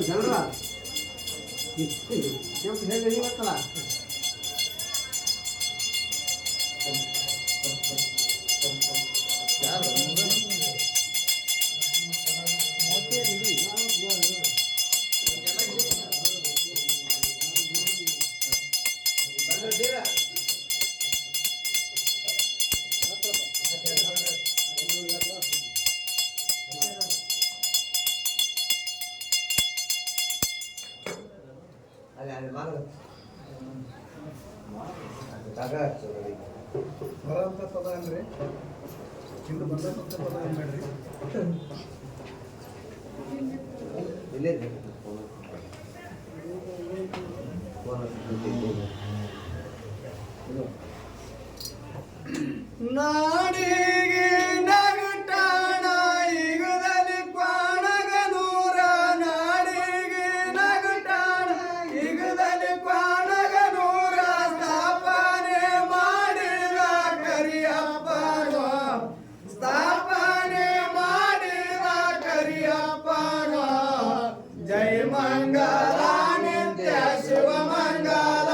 ಜನರ ಕೆಂಪು ಹೇಗೆ ಇವತ್ತಲ್ಲ ಬರೋಂಥ ಪದ ಅಂದರೆ ಇನ್ನು ಬಂದಂಥ ಪದ ಅನ್ಬೇಡ್ರಿ. ನಾಡಿಗೆ ನಗಟಾಣ ಈಗದಲ್ಲಿ ಕ್ವಾಣಗನೂರ ನಾಡಿಗೆ ನಗಟಾಣ ಈಗದಲ್ಲಿ ಕ್ವಾಣಗನೂರ ಸ್ಥಾಪನೆ ಮಾಡಿದ ಕರಿಯಪ್ಪನ ಸ್ಥಾಪನೆ ಮಾಡಿದ ಕರಿಯಪ್ಪನ ಜೈ ಮಂಗಲ ನಿತ್ಯ ಶಿವ ಮಂಗಲ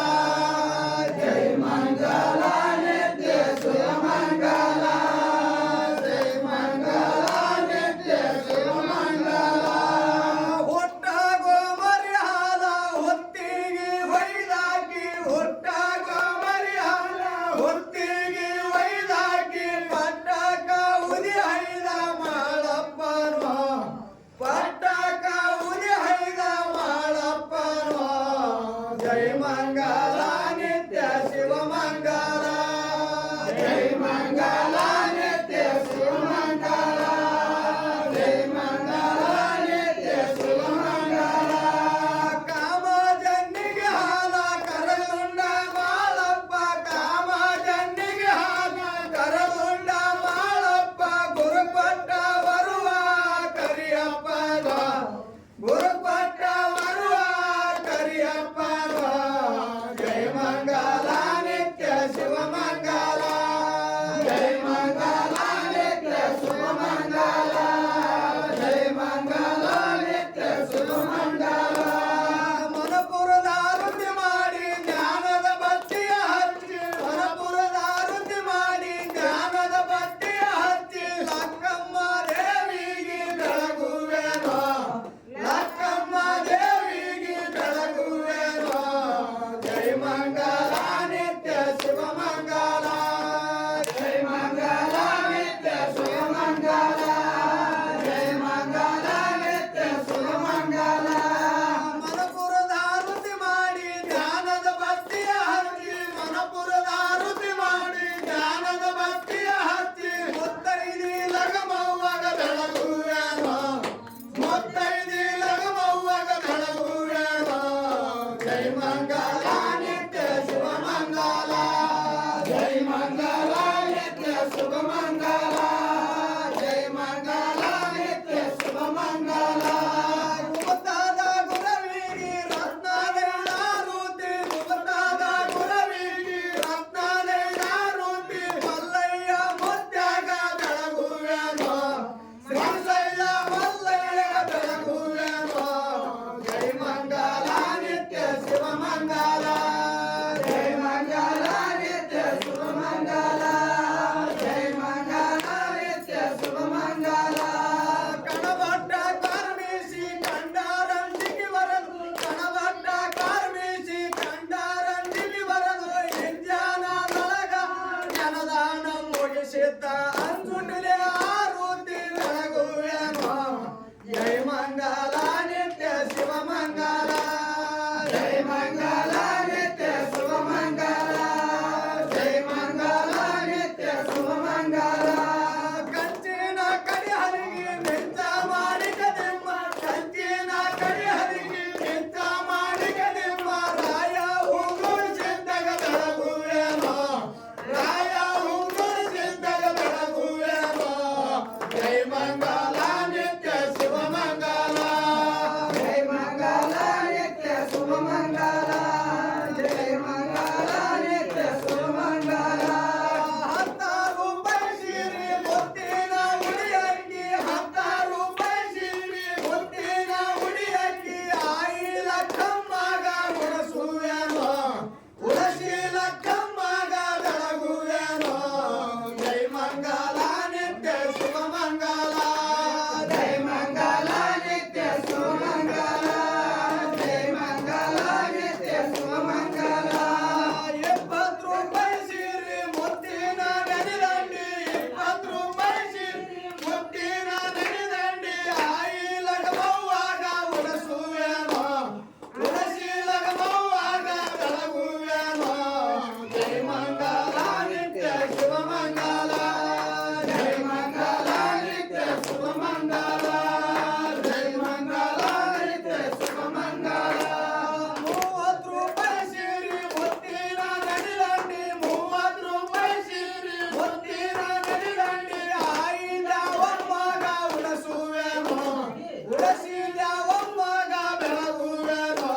ಉರಸಿದ ಒಮ್ಮಗ ಬೆಳಗುವೆನೋ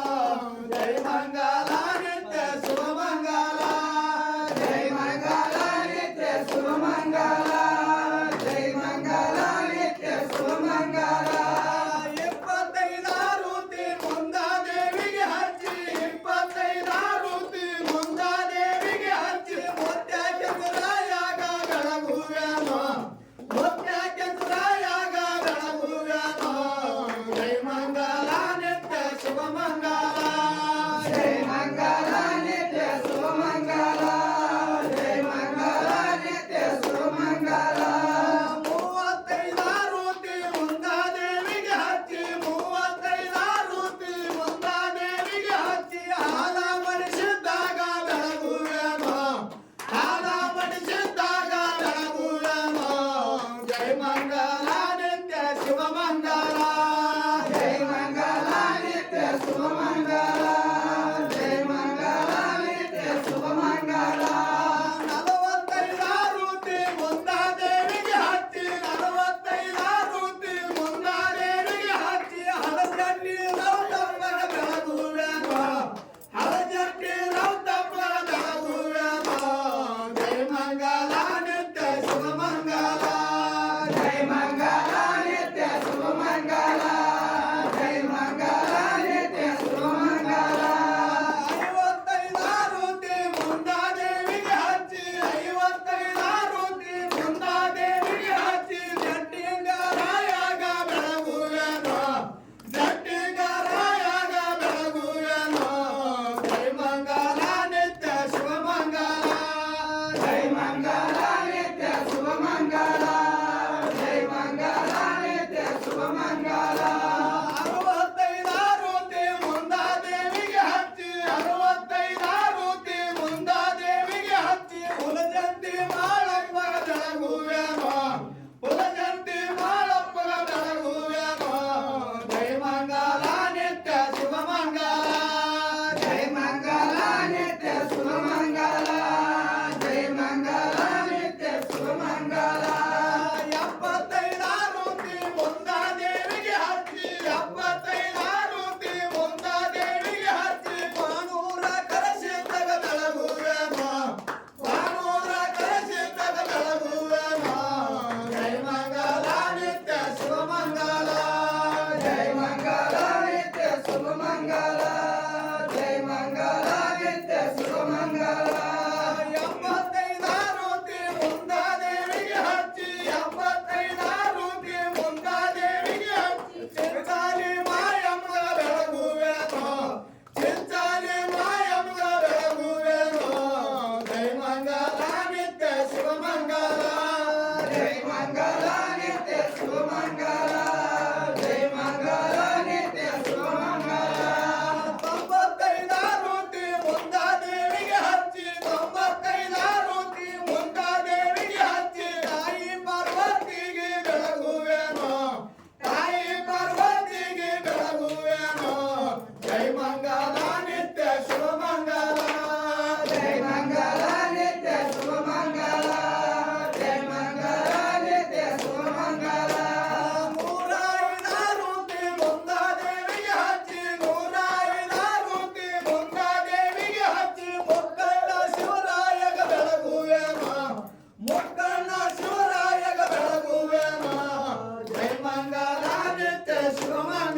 ಜೈ ಮಂಗಲ ನಿತ್ಯ ಶುಭಮಂಗಲ ಜೈ ಮಂಗಲ ನಿತ್ಯ ಶುಭಮಂಗಲ ಜೈ ಮಂಗಲ ನಿತ್ಯ ಶುಭಮಂಗಲ 25 ಆರುತಿ ಮುಂದಾದೇವಿಗೆ ಹಚ್ಚಿ 25 ಆರುತಿ ಮುಂದಾದೇವಿಗೆ ಹಚ್ಚಿ ಮುತ್ಯ ಚಂದ್ರಾಯಾಗ ಬೆಳಗುವೆನೋ ಮುತ್ಯ ಚಂದ್ರಾಯಾಗ ಬೆಳಗುವೆನೋ ಜೈ ಮಂಗಲ ನಿತ್ಯ ಶುಭಮಂಗಲ ಜೈ ಮಂಗಲ ನಿತ್ಯ ಶುಭಮಂಗಲ ಜೈ ಮಂಗಲ ನಿತ್ಯ ಶುಭಮಂಗಲ 35 ಆರುತಿ ಮುಂದಾದೇವಿಗೆ ಹಚ್ಚಿ 35 ಆರುತಿ ಮುಂದಾದೇವಿಗೆ ಹಚ್ಚಿ ಹಾಲ ಮಡಿಸಿದ್ದಾಗ ಬೆಳಗುವೆನೋ ಹಾಲ ಮಡಿಸಿದ್ದಾಗ ಬೆಳಗುವೆನೋ ಜೈ ಮಂಗಲ ನಿತ್ಯ ಶುಭಮಂಗಲ ಜೈ ಮಂಗಲ ನಿತ್ಯ ಶುಭಮಂಗಲ ಜೈ ಮಂಗಲ ನಿತ್ಯ ಶುಭಮಂಗಲ 45 ಆರುತಿ ಮುಂದಾದೇವಿಗೆ ಹಚ್ಚಿ 45 ಆರುತಿ ಮುಂದಾದೇವಿಗೆ ಹಚ್ಚಿ ಹಳಜಟ್ಟಿ ರೌತಪ್ಪನ ಬೆಳಗುವೆನೋ ಹಳಜಟ್ಟಿ ರೌತಪ್ಪನ ಬೆಳಗುವೆನೋ ಜೈ ಮಂಗಲ ನಿತ್ಯ ಶುಭಮಂಗಲ ಜೈ ಮಂಗಲ ನಿತ್ಯ ಶುಭಮಂಗಲ ಜೈ ಮಂಗಲ ನಿತ್ಯ ಶುಭಮಂಗಲ 55 ಆರುತಿ ಮುಂದಾದೇವಿಗೆ ಹಚ್ಚಿ 55 ಆರುತಿ ಮುಂದಾದೇವಿಗೆ ಹಚ್ಚಿ ಜಟ್ಟಿಂಗರಾಯಾಗ ಬೆಳಗುವೆನೋ ಜಟ್ಟಿಂಗರಾಯಾಗ ಬೆಳಗುವೆನೋ ಜೈ ಮಂಗಲ ನಿತ್ಯ ಶುಭಮಂಗಲ ಜೈ ಮಂಗಲ ನಿತ್ಯ ಶುಭಮಂಗಲ ಜೈ ಮಂಗಲ ನಿತ್ಯ ಶುಭಮಂಗಲ 65 ಆರುತಿ ಮುಂದಾದೇವಿಗೆ ಹಚ್ಚಿ 65 ಆರುತಿ ಮುಂದಾದೇವಿಗೆ ಹಚ್ಚಿ ಹುಲಜಂತಿ ಮಾಳಪ್ಪಗ ಬೆಳಗುವೆನೋ ಹುಲಜಂತಿ ಮಾಳಪ್ಪಗ ಬೆಳಗುವೆನೋ ಜೈ ಮಂಗಲ ನಿತ್ಯ ಶುಭಮಂಗಲ ಜೈ ಮಂಗಲ ನಿತ್ಯ ಶುಭಮಂಗಲ ಜೈ ಮಂಗಲ ನಿತ್ಯ ಶುಭಮಂಗಲ 75 ಆರುತಿ ಮುಂದಾದೇವಿಗೆ ಹಚ್ಚಿ 75 ಆರುತಿ ಮುಂದಾದೇವಿಗೆ ಹಚ್ಚಿ ಬಾನೂರ ಕರಸಿದ್ದಾಗ ಬೆಳಗುವೆನೋ ಬಾನೂರ ಕರಸಿದ್ದಾಗ ಬೆಳಗುವೆನೋ ಜೈ ಮಂಗಲ ನಿತ್ಯ ಶುಭಮಂಗಲ ಜೈ ಮಂಗಲ ನಿತ್ಯ ಶುಭಮಂಗಲ ಜೈ ಮಂಗಲ ನಿತ್ಯ ಶುಭಮಂಗಲ 75 ಆರುತಿ ಮುಂದಾದೇವಿಗೆ ಹಚ್ಚಿ 75 ಆರುತಿ ಮುಂದಾದೇವಿಗೆ ಹಚ್ಚಿ ಚಿಂತಾಲಿ ಮಾಯಮ್ಮಗ ಬೆಳಗುವೆನೋ ಚಿಂತಾಲಿ ಮಾಯಮ್ಮಗ ಬೆಳಗುವೆನೋ ಜೈ ಮಂಗಲ ನಿತ್ಯ ಶುಭಮಂಗಲ ಜೈ ಮಂಗಲ ನಿತ್ಯ ಶುಭಮಂಗಲ ಜೈ ಮಂಗಲ ನಿತ್ಯ ಶುಭಮಂಗಲ 95 ಆರುತಿ ಮುಂದಾದೇವಿಗೆ ಹಚ್ಚಿ 95 ಆರುತಿ ಮುಂದಾದೇವಿಗೆ ಹಚ್ಚಿ ತಾಯಿ ಪಾರ್ವತಿಗೆ ಬೆಳಗುವೆನೋ ತಾಯಿ ಪಾರ್ವತಿಗೆ ಬೆಳಗುವೆನೋ ಜೈ ಮಂಗಲ ನಿತ್ಯ ಶುಭಮಂಗಲ ಜೈ ಮಂಗಲ ನಿತ್ಯ ಶುಭಮಂಗಲ ಜೈ ಮಂಗಲ ನಿತ್ಯ ಶುಭಮಂಗಲ 105 ಆರುತಿ ಮುಂದಾದೇವಿಗೆ ಹಚ್ಚಿ 105 ಆರುತಿ ಮುಂದಾದೇವಿಗೆ ಹಚ್ಚಿ ಮುಕ್ಕಣ್ಣ ಶಿವರಾಯಗ ಬೆಳಗುವೆನೋ ಮುಕ್ಕಣ್ಣ ಶಿವರಾಯಗ ಬೆಳಗುವೆನೋ ಜೈ ಮಂಗಲ ನಿತ್ಯ ಶುಭಮಂಗಲ